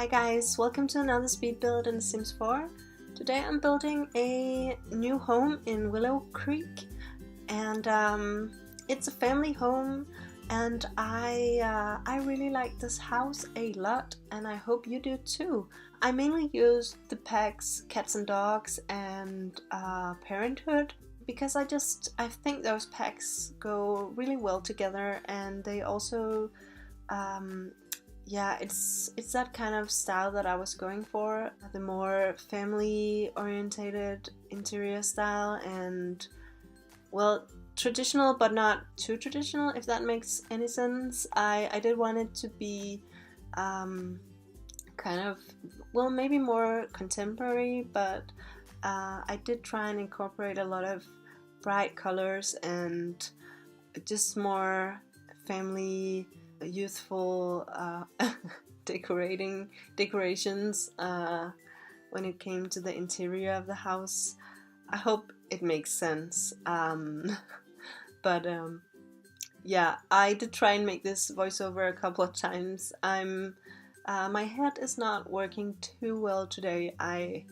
Hi guys, welcome to another speed build in The Sims 4. Today I'm building a new home in Willow Creek, and it's a family home, and I really like this house a lot, and I hope you do too. I mainly use the packs Cats and Dogs and Parenthood because I think those packs go really well together, and they also yeah, it's that kind of style that I was going for, the more family orientated interior style, and well, traditional but not too traditional, if that makes any sense. I did want it to be kind of, well, maybe more contemporary, but I did try and incorporate a lot of bright colors and just more family, youthful decorations when it came to the interior of the house. I hope it makes sense. But yeah, I did try and make this voiceover a couple of times. My head is not working too well today. I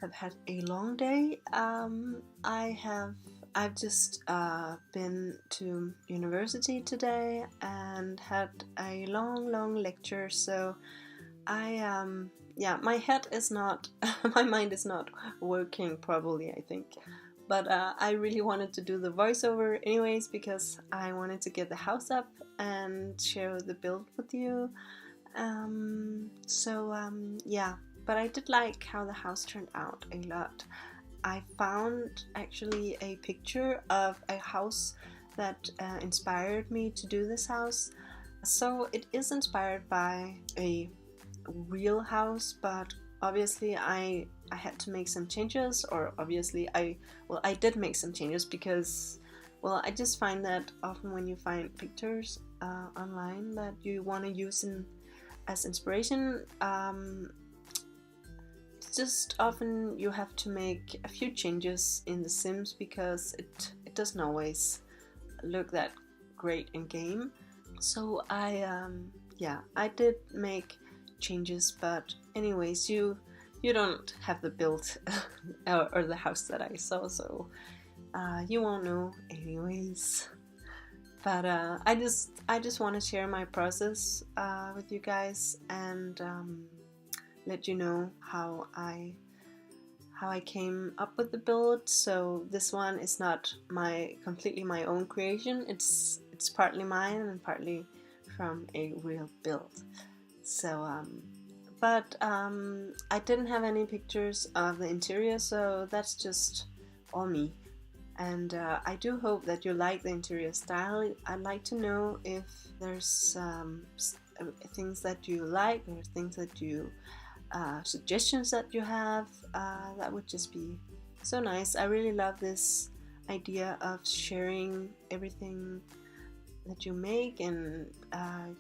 have had a long day. I've just been to university today and had a long lecture, so yeah, my head is not, my mind is not working properly, I think. But I really wanted to do the voiceover anyways because I wanted to get the house up and share the build with you. Yeah, but I did like how the house turned out a lot. I found actually a picture of a house that inspired me to do this house. So it is inspired by a real house, but obviously I had to make some changes, or obviously I did make some changes because, well, I just find that often when you find pictures online that you want to use as inspiration, just often you have to make a few changes in The Sims because it doesn't always look that great in game. So I did make changes, but anyways, you don't have the build or the house that I saw, so you won't know anyways. But I just want to share my process with you guys and let you know how I came up with the build. So this one is not completely my own creation. It's partly mine and partly from a real build. So but I didn't have any pictures of the interior, so that's just all me. And I do hope that you like the interior style. I'd like to know if there's things that you like, or things that you suggestions that you have. That would just be so nice. I really love this idea of sharing everything that you make and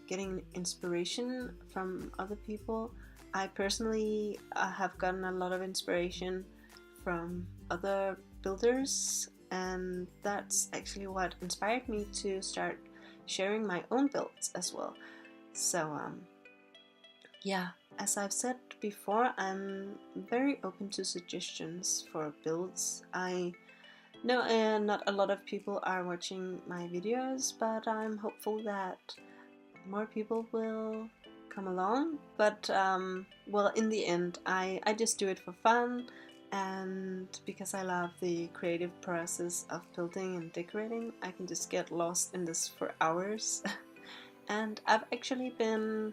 getting inspiration from other people. I personally have gotten a lot of inspiration from other builders, and that's actually what inspired me to start sharing my own builds as well. So yeah, as I've said before, I'm very open to suggestions for builds. I know not a lot of people are watching my videos, but I'm hopeful that more people will come along. But well, in the end, I just do it for fun, and because I love the creative process of building and decorating. I can just get lost in this for hours. And I've actually been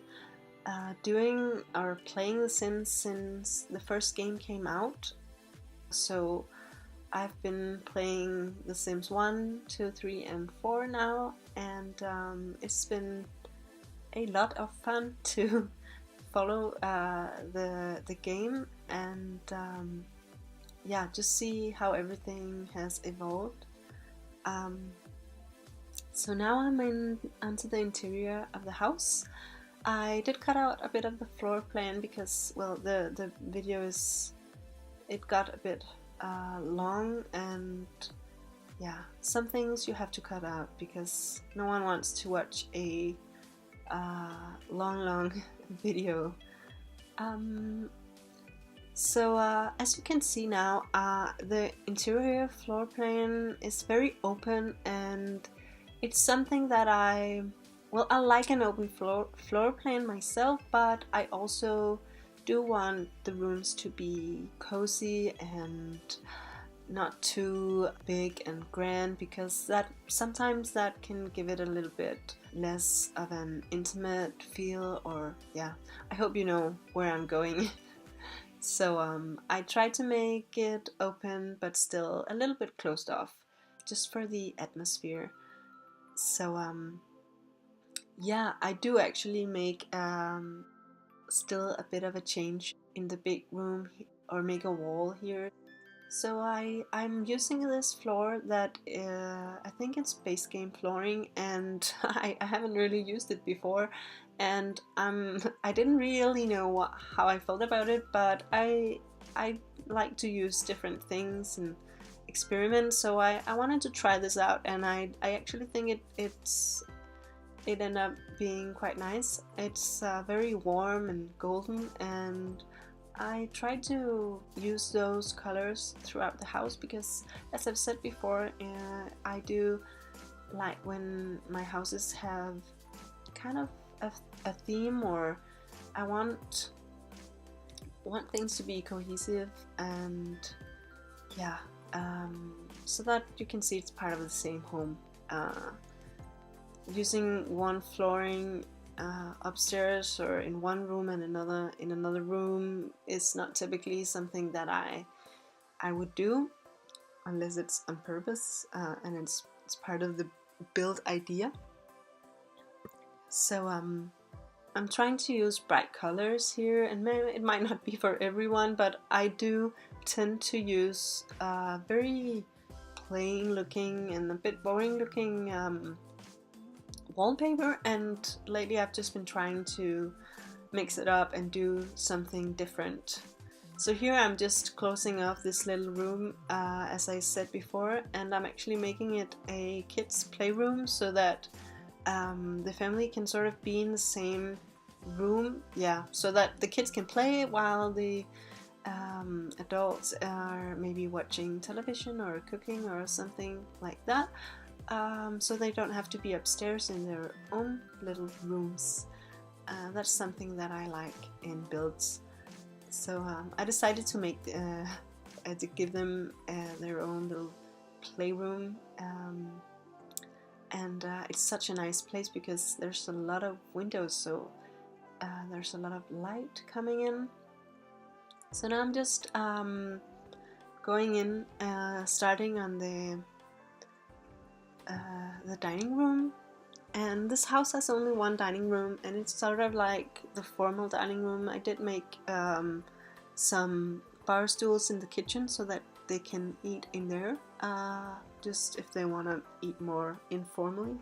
doing or playing The Sims since the first game came out. So I've been playing The Sims 1, 2, 3 and 4 now, and it's been a lot of fun to follow the game and yeah, just see how everything has evolved. So now I'm onto the interior of the house. I did cut out a bit of the floor plan because, well, the video it got a bit long, and yeah, some things you have to cut out because no one wants to watch a long video Um, as you can see now, the interior floor plan is very open, and it's something that I like an open floor plan myself, but I also do want the rooms to be cozy and not too big and grand, because that sometimes that can give it a little bit less of an intimate feel, or yeah, I hope you know where I'm going. So I try to make it open but still a little bit closed off, just for the atmosphere. So yeah, I do actually make still a bit of a change in the big room, or make a wall here. So I'm using this floor that I think it's base game flooring, and I haven't really used it before, and I didn't really know how I felt about it, but I like to use different things and experiment, so I wanted to try this out, and I actually think it ended up being quite nice. It's very warm and golden, and I tried to use those colors throughout the house because, as I've said before, I do like when my houses have kind of a theme, or I want things to be cohesive, and yeah, so that you can see it's part of the same home. Using one flooring upstairs or in one room and another in another room is not typically something that I would do, unless it's on purpose, and it's part of the build idea. So I'm trying to use bright colors here, and maybe it might not be for everyone, but I do tend to use very plain looking and a bit boring looking wallpaper, and lately I've just been trying to mix it up and do something different. So here I'm just closing off this little room, as I said before, and I'm actually making it a kids playroom, so that the family can sort of be in the same room, yeah, so that the kids can play while the adults are maybe watching television or cooking or something like that. So they don't have to be upstairs in their own little rooms. That's something that I like in builds. So I decided to make to give them their own little playroom, and it's such a nice place because there's a lot of windows, so there's a lot of light coming in. So now I'm just going in, starting on the dining room, and this house has only one dining room, and it's sort of like the formal dining room. I did make some bar stools in the kitchen so that they can eat in there, just if they want to eat more informally.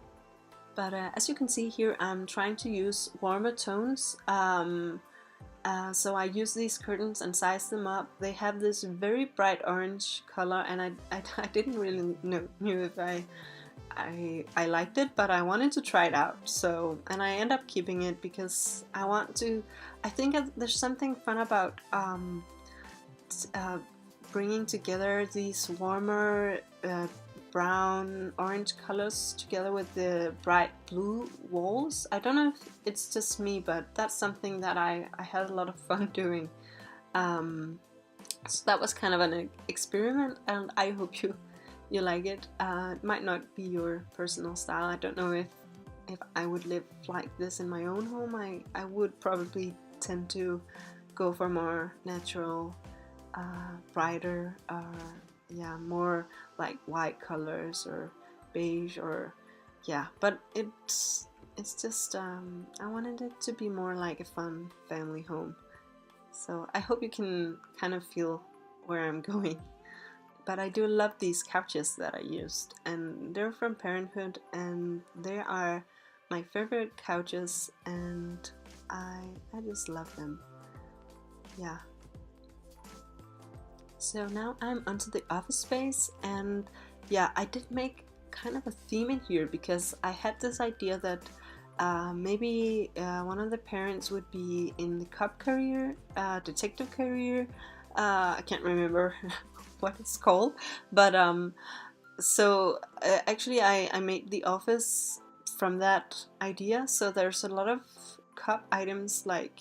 But as you can see here, I'm trying to use warmer tones. So I use these curtains and size them up. They have this very bright orange color, and I didn't really know if I liked it, but I wanted to try it out. So, and I end up keeping it because I think there's something fun about bringing together these warmer brown orange colors together with the bright blue walls. I don't know if it's just me, but that's something that I had a lot of fun doing. So that was kind of an experiment, and I hope you like it. It might not be your personal style. I don't know if I would live like this in my own home. I would probably tend to go for more natural, brighter, yeah, more like white colors or beige, or yeah, but it's just I wanted it to be more like a fun family home. So I hope you can kind of feel where I'm going. But I do love these couches that I used, and they're from Parenthood, and they are my favorite couches, and I just love them. Yeah. So now I'm onto the office space, and yeah, I did make kind of a theme in here because I had this idea that Maybe one of the parents would be in the cop career, detective career. I can't remember what it's called, but so actually I made the office from that idea. So there's a lot of cup items, like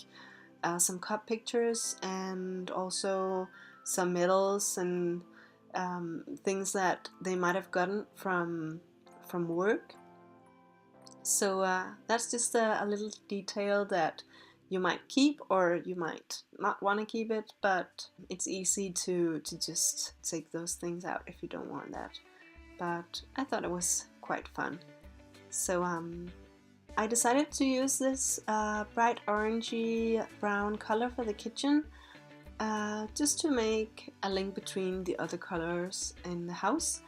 some cup pictures, and also some medals and things that they might have gotten from work. So that's just a little detail that you might keep, or you might not want to keep it, but it's easy to just take those things out if you don't want that. But I thought it was quite fun. So I decided to use this bright orangey brown color for the kitchen, just to make a link between the other colors in the house.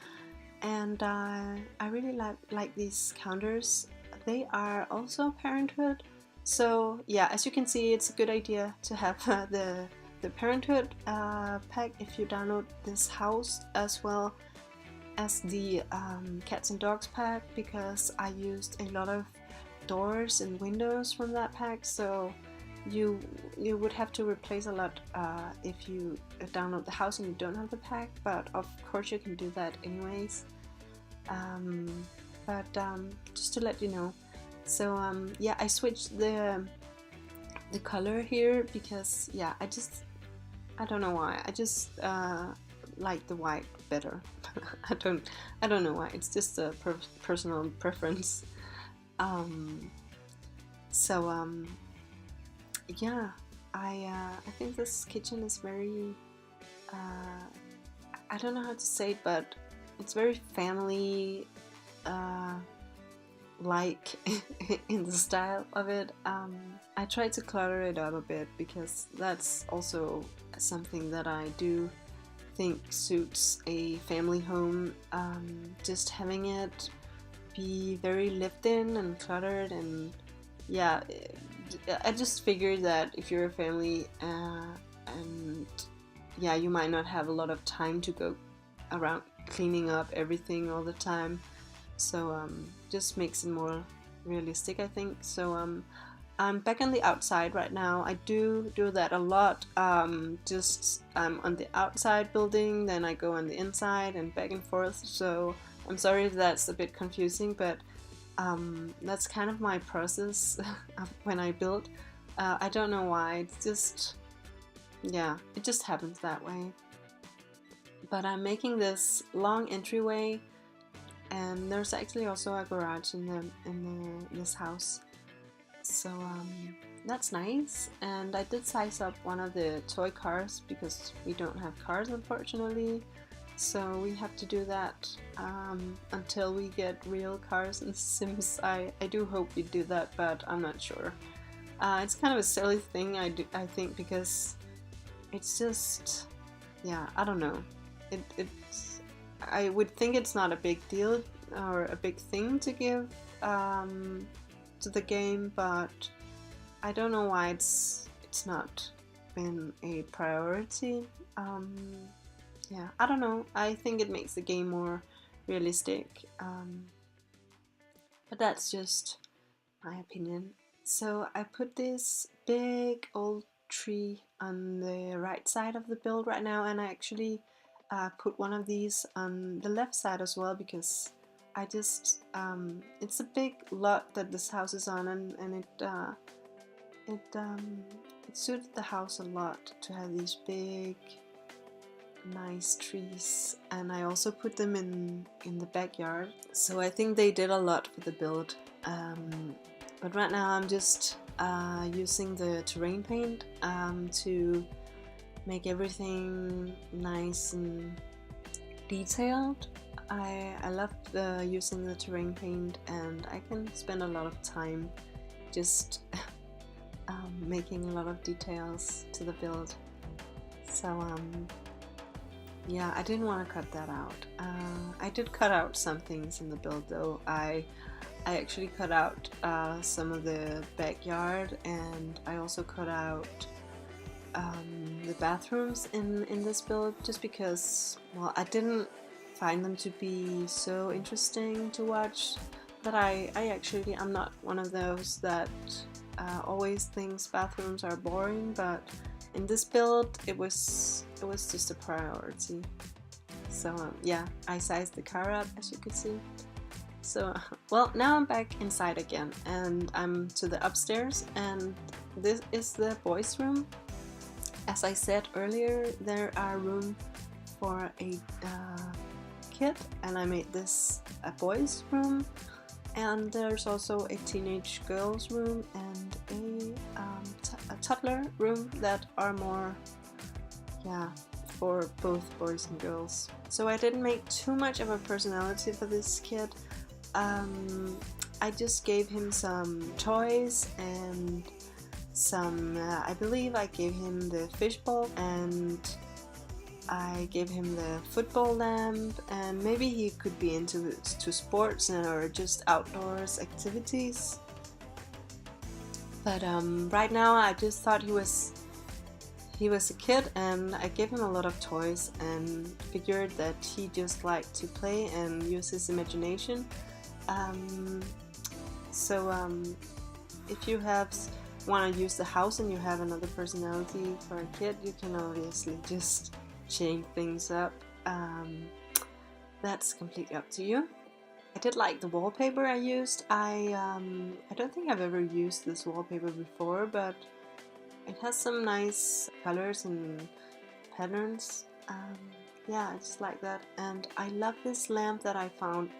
And I really like these counters. They are also Parenthood. So yeah, as you can see, it's a good idea to have the Parenthood pack if you download this house, as well as the Cats and Dogs pack, because I used a lot of doors and windows from that pack. So you would have to replace a lot if you download the house and you don't have the pack, but of course you can do that anyways. But just to let you know, so yeah, I switched the color here because yeah, I don't know why, I just like the white better. I don't know why, it's just a personal preference. So yeah, I think this kitchen is very I don't know how to say it, but it's very family like in the style of it. I tried to clutter it up a bit because that's also something that I do think suits a family home. Just having it be very lived in and cluttered, and yeah, I just figured that if you're a family and yeah, you might not have a lot of time to go around cleaning up everything all the time, so just makes it more realistic, I think. So I'm back on the outside right now. I do that a lot. Just I'm on the outside building, then I go on the inside and back and forth. So I'm sorry if that's a bit confusing, but that's kind of my process when I build. I don't know why, it's just, yeah, it just happens that way. But I'm making this long entryway, and there's actually also a garage in this house. So that's nice. And I did size up one of the toy cars because we don't have cars, unfortunately. So we have to do that until we get real cars in Sims. I do hope we do that, but I'm not sure. It's kind of a silly thing, I think, because it's just, yeah, I don't know. I would think it's not a big deal or a big thing to give to the game, but I don't know why it's not been a priority. Yeah, I don't know. I think it makes the game more realistic, but that's just my opinion. So I put this big old tree on the right side of the build right now, and I actually put one of these on the left side as well, because I just it's a big lot that this house is on, and it suited the house a lot to have these big nice trees. And I also put them in the backyard, so I think they did a lot for the build. But right now I'm just using the terrain paint to make everything nice and detailed. I love using the terrain paint, and I can spend a lot of time just making a lot of details to the build. So yeah, I didn't want to cut that out. I did cut out some things in the build though. I actually cut out some of the backyard, and I also cut out the bathrooms in this build, just because, well, I didn't find them to be so interesting to watch. But I'm not one of those that always thinks bathrooms are boring, but in this build it was just a priority. So yeah, I sized the car up, as you can see. So well, now I'm back inside again, and I'm to the upstairs, and this is the boys' room. As I said earlier, there are room for a kid, and I made this a boys' room. And there's also a teenage girls room and a toddler room that are more, yeah, for both boys and girls. So I didn't make too much of a personality for this kid. I just gave him some toys and some, I believe I gave him the fishbowl, and I gave him the football lamp, and maybe he could be into sports or just outdoors activities. But right now I just thought he was a kid, and I gave him a lot of toys and figured that he just liked to play and use his imagination. If you want to use the house and you have another personality for a kid, you can obviously just change things up. That's completely up to you. I did like the wallpaper I used. I don't think I've ever used this wallpaper before, but it has some nice colors and patterns. Yeah, I just like that, and I love this lamp that I found.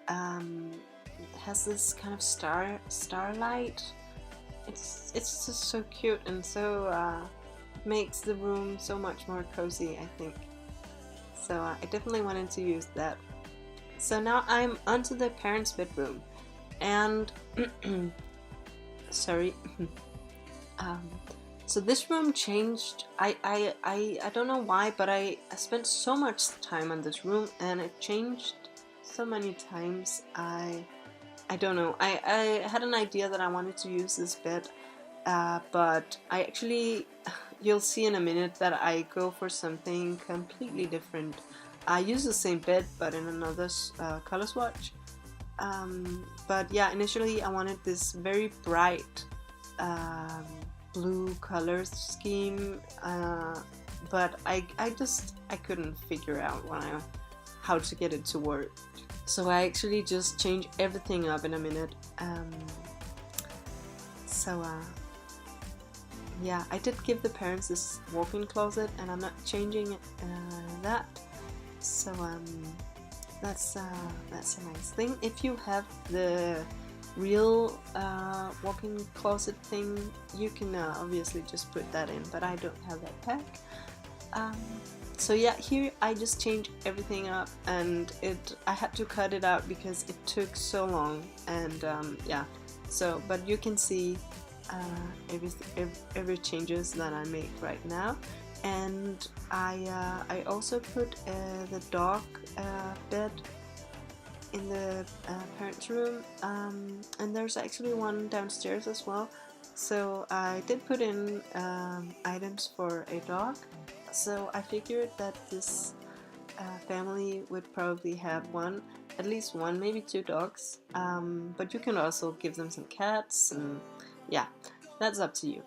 It has this kind of starlight. It's just so cute, and so makes the room so much more cozy, I think. So I definitely wanted to use that. So now I'm onto the parents' bedroom, and sorry. So this room changed. I don't know why, but I spent so much time on this room, and it changed so many times. I don't know. I had an idea that I wanted to use this bed, but I actually, you'll see in a minute that I go for something completely different. I use the same bed, but in another color swatch. But yeah, initially I wanted this very bright blue color scheme, but I couldn't figure out how to get it to work. So I actually just changed everything up in a minute. Yeah, I did give the parents this walk-in closet, and I'm not changing that. So that's a nice thing. If you have the real walk-in closet thing, you can obviously just put that in, but I don't have that pack. So yeah, here I just changed everything up, and I had to cut it out because it took so long, and yeah. So, but you can see every changes that I make right now, and I also put the dog bed in the parents' room, and there's actually one downstairs as well. So I did put in items for a dog. So I figured that this family would probably have at least one, maybe two dogs. But you can also give them some cats, and yeah, that's up to you.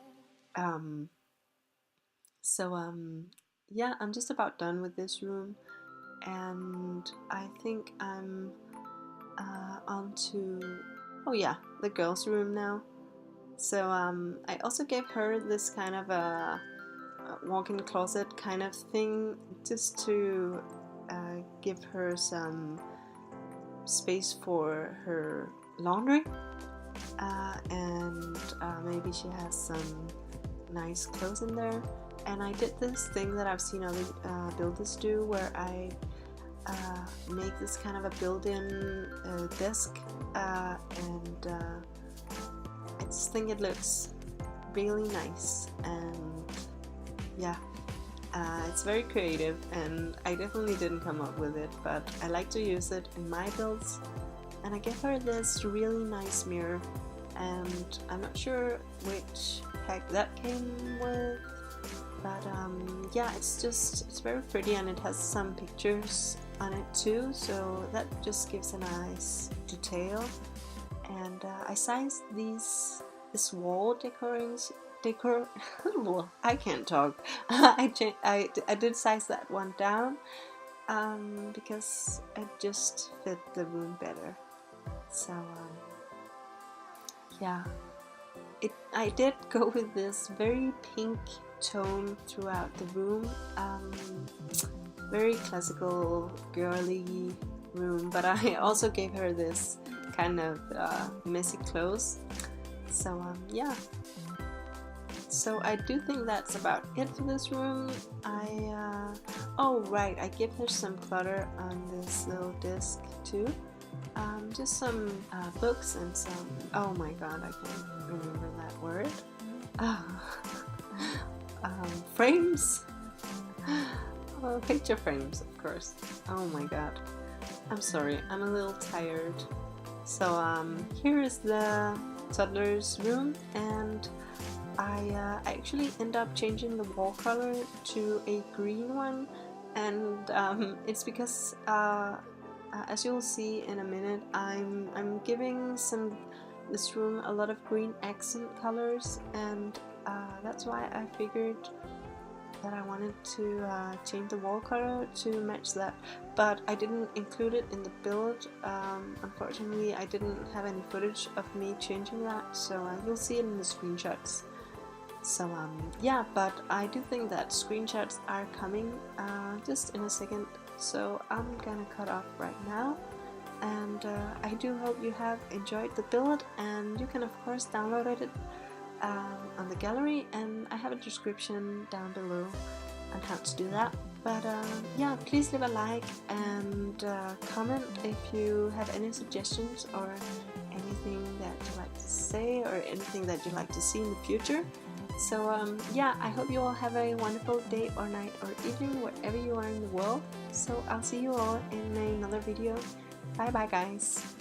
Yeah, I'm just about done with this room, and I think I'm on to, oh yeah, the girls' room now. So I also gave her this kind of a walk-in closet kind of thing, just to give her some space for her laundry, and maybe she has some nice clothes in there. And I did this thing that I've seen other builders do, where I make this kind of a built-in desk, and I just think it looks really nice, and yeah, it's very creative, and I definitely didn't come up with it, but I like to use it in my builds. And I gave her this really nice mirror, and I'm not sure which pack that came with, but yeah, it's very pretty, and it has some pictures on it too, so that just gives a nice detail. and I sized this wall well, I can't talk. I did size that one down because it just fit the room better. So yeah, I did go with this very pink tone throughout the room. Very classical, girly room, but I also gave her this kind of messy clothes. So yeah. So I do think that's about it for this room. Oh right, I give her some clutter on this little disc too. Just some books and some, oh my god, I can't remember that word. Frames. Picture frames, of course. Oh my god. I'm sorry, I'm a little tired. So here is the toddler's room, and I actually end up changing the wall color to a green one, and it's because as you'll see in a minute, I'm giving this room a lot of green accent colors, and that's why I figured that I wanted to change the wall color to match that, but I didn't include it in the build. Unfortunately, I didn't have any footage of me changing that, so you'll see it in the screenshots. So yeah, but I do think that screenshots are coming just in a second, so I'm gonna cut off right now. And I do hope you have enjoyed the build, and you can of course download it on the gallery, and I have a description down below on how to do that. But yeah, please leave a like and comment if you have any suggestions or anything that you'd like to say or anything that you'd like to see in the future. So yeah, I hope you all have a wonderful day or night or evening wherever you are in the world. So I'll see you all in another video. Bye bye guys.